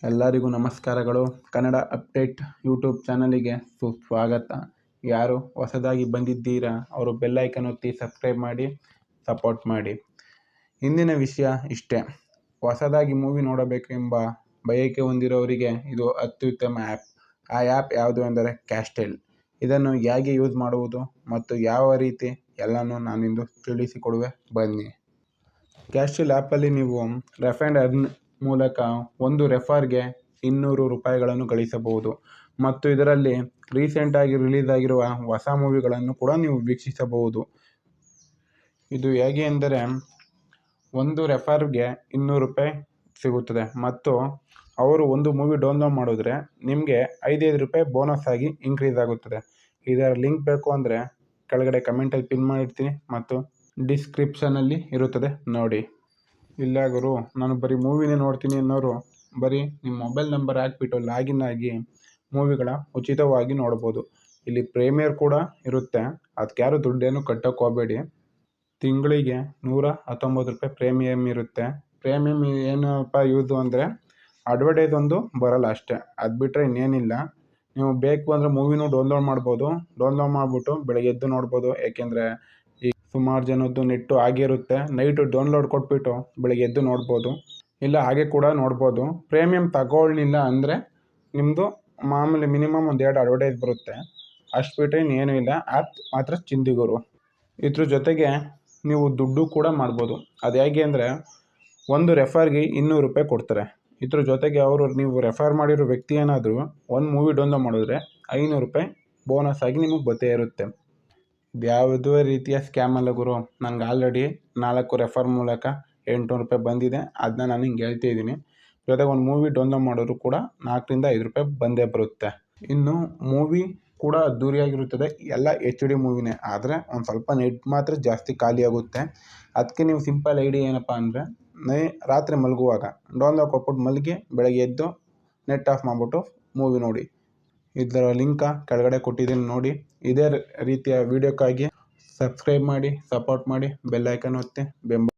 ಎಲ್ಲರಿಗೂ ನಮಸ್ಕಾರಗಳು. Kannada update YouTube ಚಾನಲಿಗೆ ಸುಸ್ವಾಗತ. ಯಾರು ಹೊಸದಾಗಿ ಬಂದಿದ್ದೀರಾ ಅವರು ಬೆಲ್ ಐಕನ್ ಒತ್ತಿ ಸಬ್ಸ್ಕ್ರೈಬ್ ಮಾಡಿ, ಸಪೋರ್ಟ್ ಮಾಡಿ. ಇಂದಿನ ವಿಷಯ ಇಷ್ಟೇ. ಹೊಸದಾಗಿ ಮೂವಿ ನೋಡಬೇಕೆಂಬ ಬಯಕೆ ಹೊಂದಿರೋರಿಗೆ ಇದು ಅತ್ಯುತ್ತಮ ಆ್ಯಪ್. ಆ ಆ್ಯಪ್ ಯಾವುದು ಎಂದರೆ ಕ್ಯಾಸ್ಟೆಲ್. ಇದನ್ನು ಹೇಗೆ ಯೂಸ್ ಮಾಡುವುದು ಮತ್ತು ಯಾವ ರೀತಿ ಎಲ್ಲನೂ ನಾನಿಂದು ತಿಳಿಸಿಕೊಡುವೆ, ಬನ್ನಿ. ಕ್ಯಾಸ್ಟೆಲ್ ಆ್ಯಪಲ್ಲಿ ನೀವು ರೆಫ್ ಆ್ಯಂಡ್ ಅರ್ನ್ ಮೂಲಕ ಒಂದು ರೆಫರ್ಗೆ 200 ರೂಪಾಯಿಗಳನ್ನು ಗಳಿಸಬಹುದು ಮತ್ತು ಇದರಲ್ಲಿ ರೀಸೆಂಟಾಗಿ ರಿಲೀಸ್ ಆಗಿರುವ ಹೊಸ ಮೂವಿಗಳನ್ನು ಕೂಡ ನೀವು ವೀಕ್ಷಿಸಬಹುದು. ಇದು ಹೇಗೆ ಎಂದರೆ ಒಂದು ರೆಫರ್ಗೆ 200 ರೂಪಾಯಿ ಸಿಗುತ್ತದೆ ಮತ್ತು ಅವರು ಒಂದು ಮೂವಿ ಡೌನ್ಲೋಡ್ ಮಾಡಿದ್ರೆ ನಿಮಗೆ 5 ರೂಪಾಯಿ ಬೋನಸ್ ಆಗಿ ಇನ್ಕ್ರೀಸ್ ಆಗುತ್ತದೆ. ಇದರ ಲಿಂಕ್ ಬೇಕು ಅಂದರೆ ಕೆಳಗಡೆ ಕಮೆಂಟಲ್ಲಿ ಪಿನ್ ಮಾಡಿರ್ತೀನಿ ಮತ್ತು ಡಿಸ್ಕ್ರಿಪ್ಷನಲ್ಲಿ ಇರುತ್ತದೆ, ನೋಡಿ. ಇಲ್ಲ ಗುರು, ನಾನು ಬರೀ ಮೂವಿನೇ ನೋಡ್ತೀನಿ ಅನ್ನೋರು ಬರೀ ನಿಮ್ಮ ಮೊಬೈಲ್ ನಂಬರ್ ಹಾಕ್ಬಿಟ್ಟು ಲಾಗಿನ್ ಆಗಿ ಮೂವಿಗಳ ಉಚಿತವಾಗಿ ನೋಡ್ಬೋದು. ಇಲ್ಲಿ ಪ್ರೀಮಿಯರ್ ಕೂಡ ಇರುತ್ತೆ, ಅದಕ್ಕೆ ಯಾರು ದುಡ್ಡೇನು ಕಟ್ಟೋಕೆ ಹೋಗಬೇಡಿ. ತಿಂಗಳಿಗೆ 119 ರೂಪಾಯಿ ಪ್ರೀಮಿಯಮ್ ಇರುತ್ತೆ. ಪ್ರೀಮಿಯಮ್ ಏನಪ್ಪ ಯೂಸು ಅಂದರೆ ಅಡ್ವರ್ಟೈಸ್ ಒಂದು ಬರಲ್ಲ ಅಷ್ಟೇ, ಅದು ಬಿಟ್ಟರೆ ಇನ್ನೇನಿಲ್ಲ. ನೀವು ಬೇಕು ಅಂದರೆ ಮೂವಿನೂ ಡೌನ್ಲೋಡ್ ಮಾಡ್ಬೋದು. ಡೌನ್ಲೋಡ್ ಮಾಡಿಬಿಟ್ಟು ಬೆಳಗ್ಗೆ ಎದ್ದು ನೋಡ್ಬೋದು. ಏಕೆಂದರೆ ಈ ಸುಮಾರು ಜನದ್ದು ನೆಟ್ಟು ಆಗಿರುತ್ತೆ, ನೈಟು ಡೌನ್ಲೋಡ್ ಕೊಟ್ಬಿಟ್ಟು ಬೆಳಗ್ಗೆ ಎದ್ದು ನೋಡ್ಬೋದು, ಇಲ್ಲ ಹಾಗೆ ಕೂಡ ನೋಡ್ಬೋದು. ಪ್ರೀಮಿಯಮ್ ತಗೊಳ್ಳಿಲ್ಲ ಅಂದರೆ ನಿಮ್ಮದು ಮಾಮೂಲಿ ಮಿನಿಮಮ್ 1-2 ಅಡ್ವರ್ಟೈಸ್ ಬರುತ್ತೆ, ಅಷ್ಟು ಬಿಟ್ಟರೆ ಇನ್ನೇನು ಇಲ್ಲ. ಆ್ಯಪ್ ಮಾತ್ರ ಚಿಂದಿಗುರು. ಇದ್ರ ಜೊತೆಗೆ ನೀವು ದುಡ್ಡು ಕೂಡ ಮಾಡ್ಬೋದು. ಅದು ಹೇಗೆ ಅಂದರೆ ಒಂದು ರೆಫರ್ಗೆ 200 ರೂಪಾಯಿ ಕೊಡ್ತಾರೆ. ಇದ್ರ ಜೊತೆಗೆ ಅವರು ನೀವು ರೆಫರ್ ಮಾಡಿರೋ ವ್ಯಕ್ತಿ ಏನಾದರೂ ಒಂದು ಮೂವಿ ಡೌನ್ಲೋಡ್ ಮಾಡಿದ್ರೆ 500 ರೂಪಾಯಿ ಬೋನಸ್ ಆಗಿ ನಿಮಗೆ ಬತ್ತೇ ಇರುತ್ತೆ. ಇದು ಯಾವುದೇ ರೀತಿಯ ಸ್ಕ್ಯಾಮ್ ಅಲ್ಲ ಗುರು. ನಂಗೆ ಆಲ್ರೆಡಿ 4 ರೆಫರ್ ಮೂಲಕ 800 ರೂಪಾಯಿ ಬಂದಿದೆ. ಅದನ್ನ ನಾನು ಹಿಂಗೆ ಹೇಳ್ತಾ ಇದ್ದೀನಿ. ಜೊತೆಗೆ ಒಂದು ಮೂವಿ ಡೌನ್ಲೋಡ್ ಮಾಡೋರು ಕೂಡ 4-5 ರೂಪಾಯಿ ಬಂದೇ ಬರುತ್ತೆ. ಇನ್ನು ಮೂವಿ ಕೂಡ ಅದ್ದೂರಿಯಾಗಿರುತ್ತದೆ. ಎಲ್ಲ HD ಮೂವಿನೇ, ಆದರೆ ಒಂದು ಸ್ವಲ್ಪ ನೆಟ್ ಮಾತ್ರ ಜಾಸ್ತಿ ಖಾಲಿ ಆಗುತ್ತೆ. ಅದಕ್ಕೆ ನೀವು ಸಿಂಪಲ್ ಐಡಿಯಾ ಏನಪ್ಪ ಅಂದರೆ ರಾತ್ರಿ ಮಲಗುವಾಗ ಡೌನ್ಲೋಡ್ ಕೊಟ್ಬಿಟ್ಟು ಮಲಗಿ ಬೆಳಗ್ಗೆ ಎದ್ದು ನೆಟ್ ಆಫ್ ಮಾಡಿಬಿಟ್ಟು ಮೂವಿ ನೋಡಿ. ಇದರ ಲಿಂಕ ಕೆಳಗಡೆ ಕೊಟ್ಟಿದ್ದೀನಿ, ನೋಡಿ. ಇದೇ ರೀತಿಯ ವೀಡಿಯೋಕ್ಕಾಗಿ ಸಬ್ಸ್ಕ್ರೈಬ್ ಮಾಡಿ, ಸಪೋರ್ಟ್ ಮಾಡಿ, ಬೆಲ್ ಐಕನ್ ಒತ್ತಿ ಬೆಂಬಲ